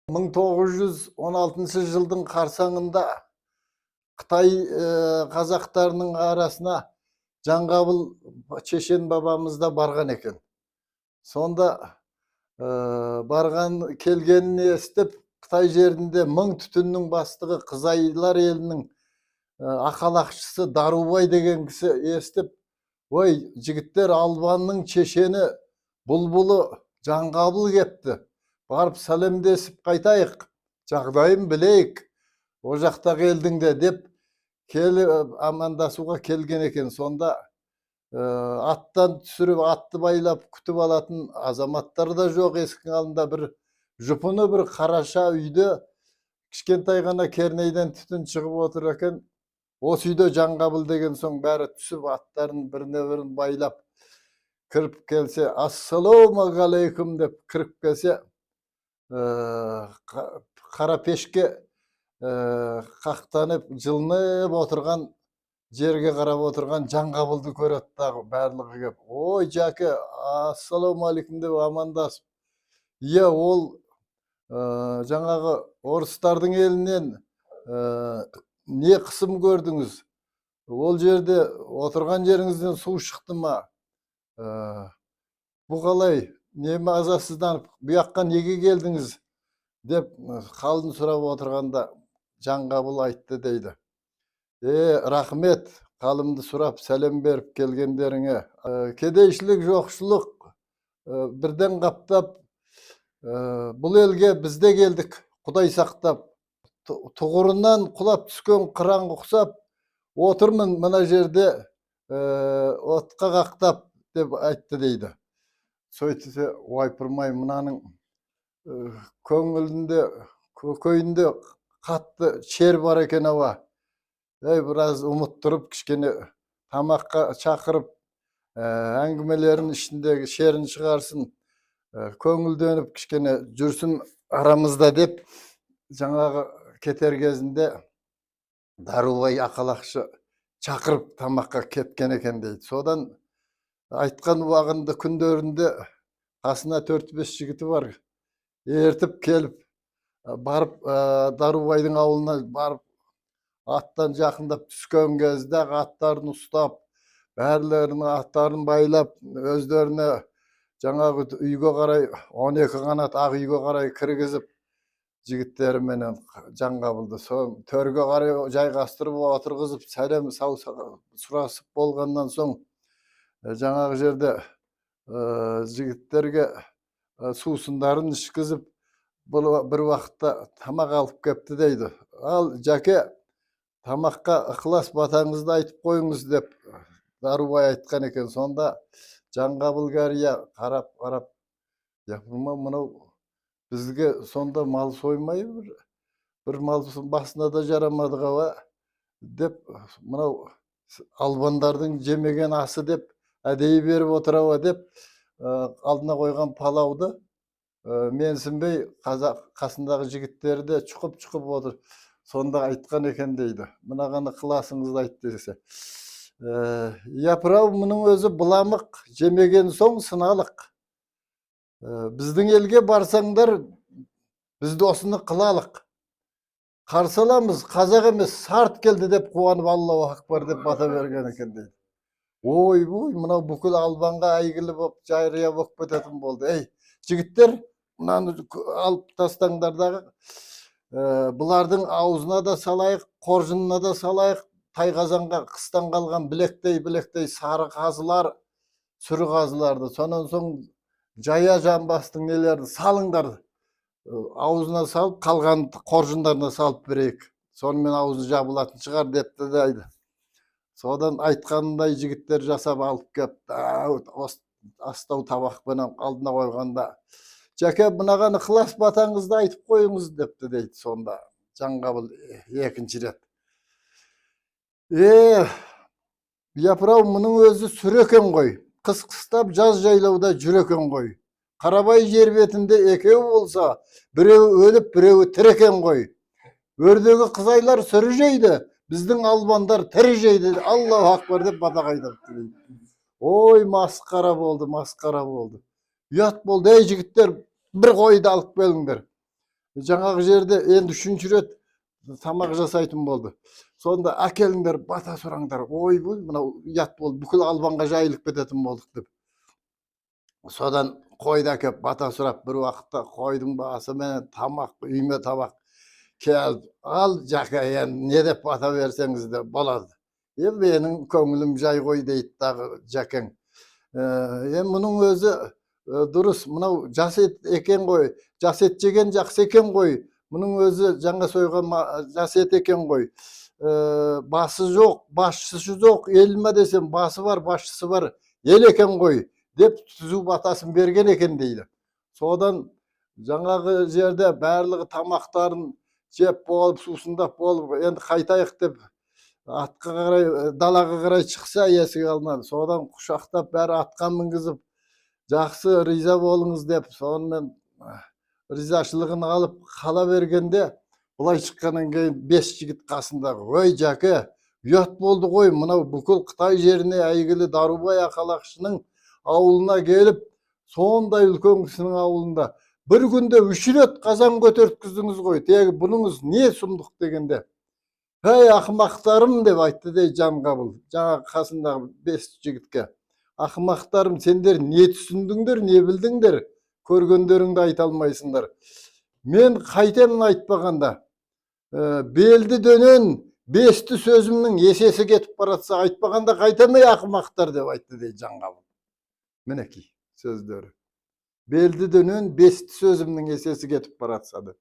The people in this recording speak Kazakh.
1916 жылдың қарсаңында Қытай қазақтарының арасына Жаңғабыл Чешен бабамыз да барған екен. Сонда барған келгенін естіп, Қытай жерінде мың түтіннің бастығы Қызайлар елінің ақалақшысы Дарубай деген кісі естіп, ой, жігіттер, Албанның Чешені бұлбұлы Жаңғабыл кепті. Барып сәлемдесіп қайтайық, жағдайын білейік, о жақтағы елдің де деп амандасуға келген екен. Сонда аттан түсіріп, атты байлап күтіп алатын азаматтар да жоқ. Есіктің алдында бір жұпыны бір қараша үйде кішкентай ғана кернейден түтін шығып отыр екен. Осы үйде Жаңғабыл деген соң бәрі түсіп, аттарын біріне бірін байлап кіріп келсе, ассалаумағалейкум деп кіріп келсе, қара пешке қақтанып жылынып отырған, жерге қарап отырған Жаңғабылды көреді дағы барлығы кеп. Ой, жәке, ассалаумағалейкум деп амандасып. Иә, ол жаңағы орыстардың елінен не қысым көрдіңіз? Ол жерде отырған жеріңізден су шықты ма? Бұл қалай? Не мазасызданып, бұяққа неге келдіңіз? Деп қалын сұрап отырғанда Жаңғабыл айтты дейді. Рахмет, қалымды сұрап сәлем беріп келгендеріңе. Кедейшілік, жоқшылық бірден қаптап, бұл елге бізде келдік, Құдай сақтап. Тұғырынан құлап түскен қыран құқсап, отырмын мына жерде отқа қақтап деп айтты дейді. Сөйтсе, ойпырмай, мынаның көңілінде, көкейінде қатты шер бар екен ава. Біраз ұмыттырып, кішкене тамаққа шақырып, әңгімелерін ішіндегі шерін шығарсын, көңілденіп кішкене жүрсін арамызда деп, жаңағы кетер кезінде Дарубай ақалақшы шақырып тамаққа кеткен екен дейді. Содан айтқан уағында күндерінде қасына 4-5 жігіті бар. Ертіп келіп, барып Дарубайдың ауылына барып, аттан жақындап түскен кезде аттарын ұстап, бәрлерінің аттарын байлап, өздеріне жаңағы үйге қарай, 12 қанат ақ үйге қарай кіргізіп, жігіттеріменен Жаңғабылды төрге қарай жайғастырып отырғызып, сәлем сұрасып болғаннан соң, жаңағы жерде жігіттерге сусындарын ішкізіп, бір уақытта тамақ алып кепті дейді. Ал, жәке, тамаққа ықылас батаңызды айтып қойыңыз деп Дарубай айтқан екен. Сонда Жаңғабыл кәрия қарап, япырма, мынау бізге сонда мал соймай, бір мал басына да жарамады қава деп, мынау албандардың жемеген асы деп әдейі беріп отырауа деп, алдына қойған палауды менсінбей қасындағы жігіттері де чұқып отыр. Сонда айтқан екен дейді. Мынаған ықыласыңызды айтты десе. Япырау, мұның өзі бұламық, жемеген соң сыналық. Біздің елге барсаңдар, бізді осыны қылалық. Қарсаламыз, қазақ емес, сарт келді деп қуанып, Аллаху акбар деп бата берген екен дейді. Ой, мынау бүкіл Албанға әйгілі боп, жайрия боп кететін болды. Жігіттер, мынаны алып тастаңдардағы, бұлардың аузына да салайық, қоржынына да салайық, тайқазанға қыстан қалған білектей сары қазылар, сүрі қазыларды, сонан соң жая жамбастың нелерді салыңдар, аузына салып, қалған қоржындарына салып берейік. Сонымен аузы жабылатын шығар депті дейді. Содан айтқанындай жігіттер жасап алып кепті, астау табақпен алдына қойғанда, жәке, мынаған ықылас батаңызды айтып қойыңыз депті дейді. Сонда Жаңғабыл екінші рет. Япырау, мұның өзі сүр екен ғой. Қыс-қыстап жаз жайлауда жүр екен ғой. Қарабай жер бетінде екеу болса, біреуі өліп, біреуі тірі екен ғой. Өрдегі Қызайлар сүрі жейді, біздің албандар тірі жейді. Аллаху акбар деп бата қайдырды. Ой, масқара болды. Ұят болды. Жігіттер, бір қойды алып келіңдер. Жаңағы жерде енді үшінші рет тамақ жасайтын болды. Сонда әкеліңдер, бата сұраңдар. Ойбай, мынау ұят болды. Бүкіл албанға жайылып кететін болдық деп. Содан қойды әкеп бата сұрап, бір уақытта қойдың басы менен тамақ, үйме табақ келді. Ал жақа, енді не деп бата берсеңіз де болады. Менің көңілім жай ғой дейді дағы жәкең. Мұның өзі дұрыс, мынау жас ет екен ғой, жас ет жеген жақсы екен ғой, мұның өзі жаңа сойған жас ет екен ғой. Басы жоқ, басшысы жоқ, ел ме десем, басы бар, басшысы бар, ел екен ғой деп түзу батасын берген екен дейді. Содан жаңағы жерде барлығы тамақтарын жеп болып, сусындап болып, енді қайтайық деп атқа қарай, далаға қарай шықса, есік алдынан, содан құшақтап бәрі атқа мінгізіп, жақсы риза болыңыз деп, сонымен ризашылығын алып қала бергенде, бұлай шыққаннан кейін 5 жігіт қасындағы, ой жәке, ұят болды ғой, мынау бүкіл Қытай жеріне әйгілі Дарубай Ақалақшының ауылына келіп, сондай үлкен кісінің ауылында бір күнде 3 рет қазан көтерткіздіңіз ғой, тегі бұныңыз не сұмдық дегенде, «Ей ақымақтарым» деп айтты дей Жанғабыл, жаңа қасындағы 5 жігітке. Ақымақтарым, сендер не түсіндіңдер, не білдіңдер, көргендеріңді айта алмайсыңдар. Мен қайтемін айтпағанда, белді дөнен 5-ті сөзімнің есесі кетіп баратса, айтпағанда қайтамай ақымақтар деп айтты дей Жанғабыл. Мінекей сөздері. Белді дөнен 5-ті сөзімнің есесі кетіп баратса деп.